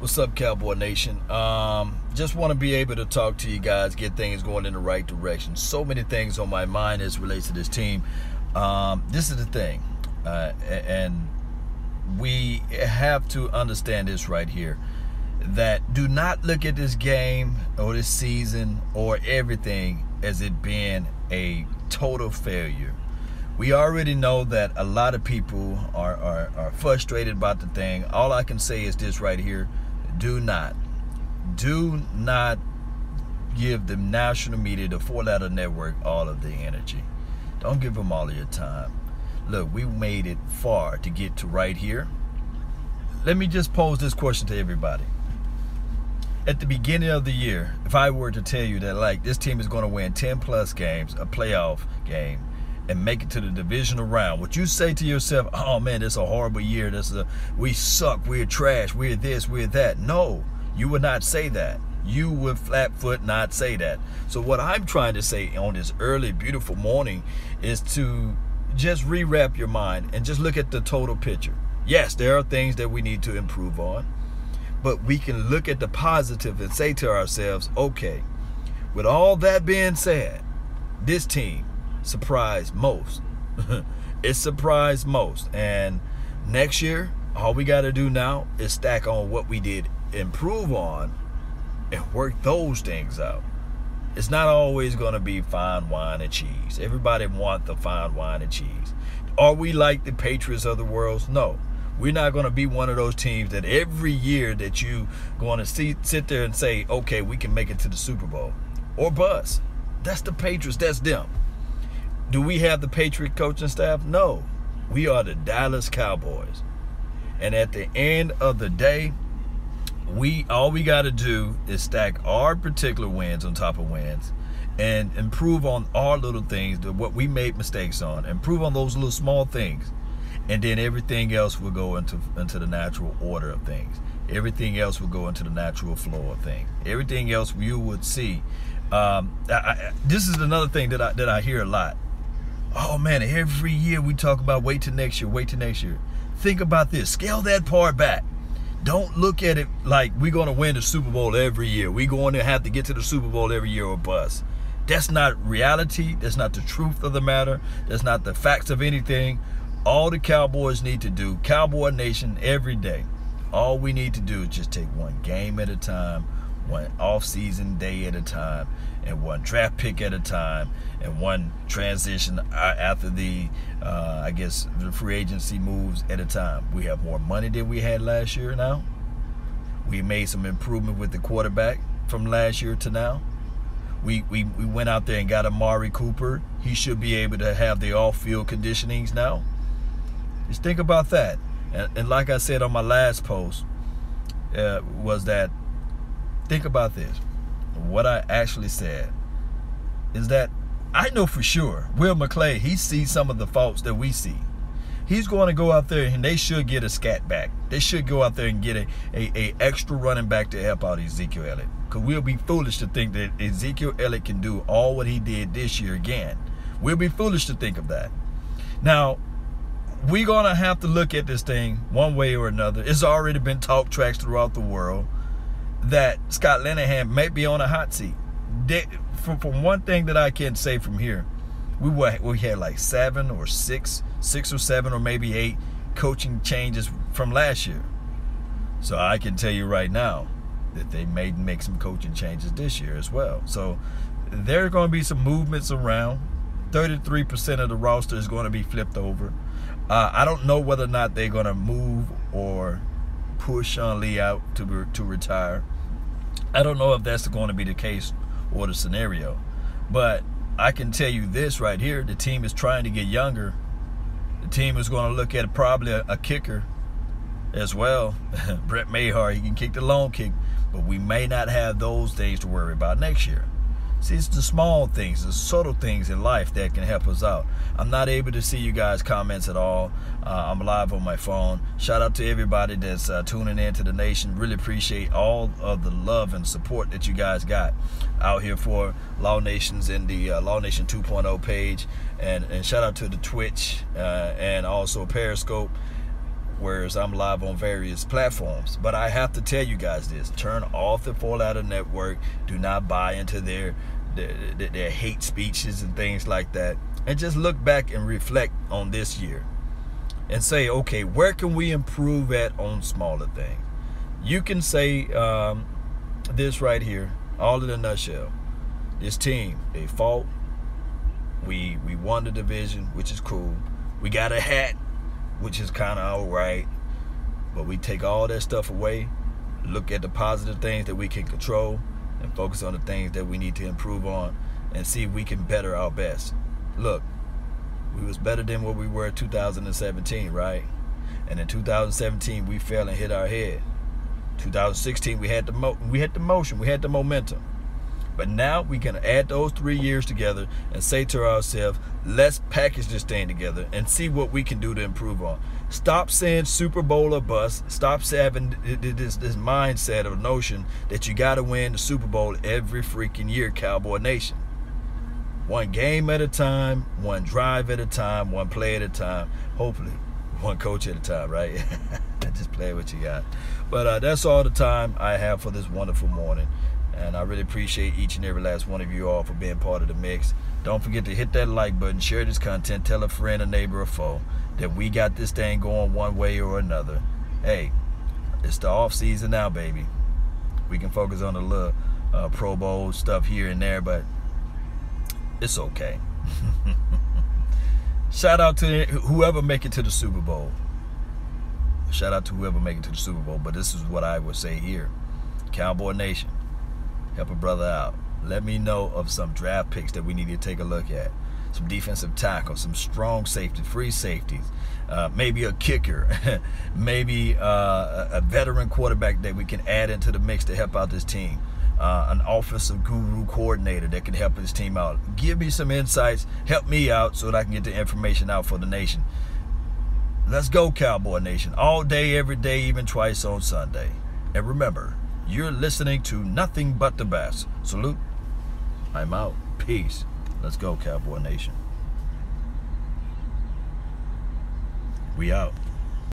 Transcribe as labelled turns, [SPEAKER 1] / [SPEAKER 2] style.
[SPEAKER 1] What's up, Cowboy Nation? Just want to be able to talk to you guys, get things going in the right direction. So many things on my mind as relates to this team. This is the thing, and we have to understand this right here, that do not look at this game or this season or everything as it being a total failure. We already know that a lot of people are frustrated about the thing. All I can say is this right here. Do not give the national media, the four-letter network, all of the energy. Don't give them all of your time. Look, we made it far to get to right here. Let me just pose this question to everybody. At the beginning of the year, if I were to tell you that, like, this team is going to win 10+ games, a playoff game, and make it to the divisional round, would you say to yourself, oh man, this is a horrible year, we suck, we're trash, we're this, we're that? No, you would not say that. You would flat foot not say that. So what I'm trying to say on this early, beautiful morning is to just rewrap your mind and just look at the total picture. Yes, there are things that we need to improve on, but we can look at the positive and say to ourselves, okay, with all that being said, this team surprised most. It surprised most. And next year, all we got to do now is stack on what we did improve on and work those things out. It's not always going to be fine wine and cheese. Everybody wants the fine wine and cheese. Are we like the Patriots of the world? No. We're not going to be one of those teams that every year that you going to sit there and say, okay, we can make it to the Super Bowl or bust. That's the Patriots. That's them. Do we have the Patriot coaching staff? No. We are the Dallas Cowboys. And at the end of the day, all we got to do is stack our particular wins on top of wins and improve on our little things, what we made mistakes on, improve on those little small things. And then everything else will go into the natural order of things. Everything else will go into the natural flow of things. Everything else you would see. This is another thing that I hear a lot. Oh man, every year we talk about wait till next year, wait till next year. Think about this. Scale that part back. Don't look at it like we're going to win the Super Bowl every year. We're going to have to get to the Super Bowl every year or bust. That's not reality. That's not the truth of the matter. That's not the facts of anything. All the Cowboys need to do, Cowboy Nation, every day, all we need to do is just take one game at a time, one off-season day at a time, and one draft pick at a time, and one transition after the free agency moves at a time. We have more money than we had last year now. We made some improvement with the quarterback from last year to now. We went out there and got Amari Cooper. He should be able to have the off-field conditionings now. Just think about that. And like I said on my last post, was that, think about this. What I actually said is that I know for sure Will McClay, he sees some of the faults that we see. He's going to go out there and they should get a scat back. They should go out there and get a extra running back to help out Ezekiel Elliott. Because we'll be foolish to think that Ezekiel Elliott can do all what he did this year again. We'll be foolish to think of that. Now, we're going to have to look at this thing one way or another. It's already been talk tracks throughout the world that Scott Linehan may be on a hot seat. From one thing that I can say from here, we had like 7 or 6 or 7 or maybe 8 coaching changes from last year. So I can tell you right now that they may make some coaching changes this year as well. So there are going to be some movements around. 33% of the roster is going to be flipped over. I don't know whether or not they're going to move or push Sean Lee out to retire. I don't know if that's going to be the case or the scenario. But I can tell you this right here. The team is trying to get younger. The team is going to look at probably a kicker as well. Brett Mayhar, he can kick the long kick. But we may not have those things to worry about next year. See, it's the small things, the subtle things in life that can help us out. I'm not able to see you guys' comments at all. I'm live on my phone. Shout out to everybody that's tuning in to the nation. Really appreciate all of the love and support that you guys got out here for Law Nations in the Law Nation 2.0 page. And shout out to the Twitch and also Periscope. whereas I'm live on various platforms. But I have to tell you guys this: turn off the Four Letter Network. Do not buy into their hate speeches and things like that. And just look back and reflect on this year and say, okay, where can we improve at on smaller things? You can say this right here, all in a nutshell. This team, they fought. We won the division, which is cool. We got a hat, which is kind of all right. But we take all that stuff away, look at the positive things that we can control, and focus on the things that we need to improve on, and see if we can better our best. Look, we was better than what we were in 2017, right? And in 2017, we fell and hit our head. 2016, we had the motion, we had the momentum. But now we can add those 3 years together and say to ourselves, let's package this thing together and see what we can do to improve on. Stop saying Super Bowl or bust. Stop having this mindset or notion that you got to win the Super Bowl every freaking year, Cowboy Nation. One game at a time, one drive at a time, one play at a time. Hopefully, one coach at a time, right? Just play what you got. But that's all the time I have for this wonderful morning. And I really appreciate each and every last one of you all for being part of the mix. Don't forget to hit that like button, share this content, tell a friend, a neighbor, a foe that we got this thing going one way or another. Hey, it's the off season now, baby. We can focus on the little Pro Bowl stuff here and there, but it's okay. Shout out to whoever make it to the Super Bowl. Shout out to whoever make it to the Super Bowl. But this is what I would say here. Cowboy Nation, help a brother out. Let me know of some draft picks that we need to take a look at. Some defensive tackles, some strong safety, free safeties, maybe a kicker, maybe a veteran quarterback that we can add into the mix to help out this team. An offensive guru coordinator that can help his team out. Give me some insights, help me out so that I can get the information out for the nation. Let's go, Cowboy Nation. All day, every day, even twice on Sunday. And remember, you're listening to nothing but the best. Salute. I'm out. Peace. Let's go, Cowboy Nation. We out.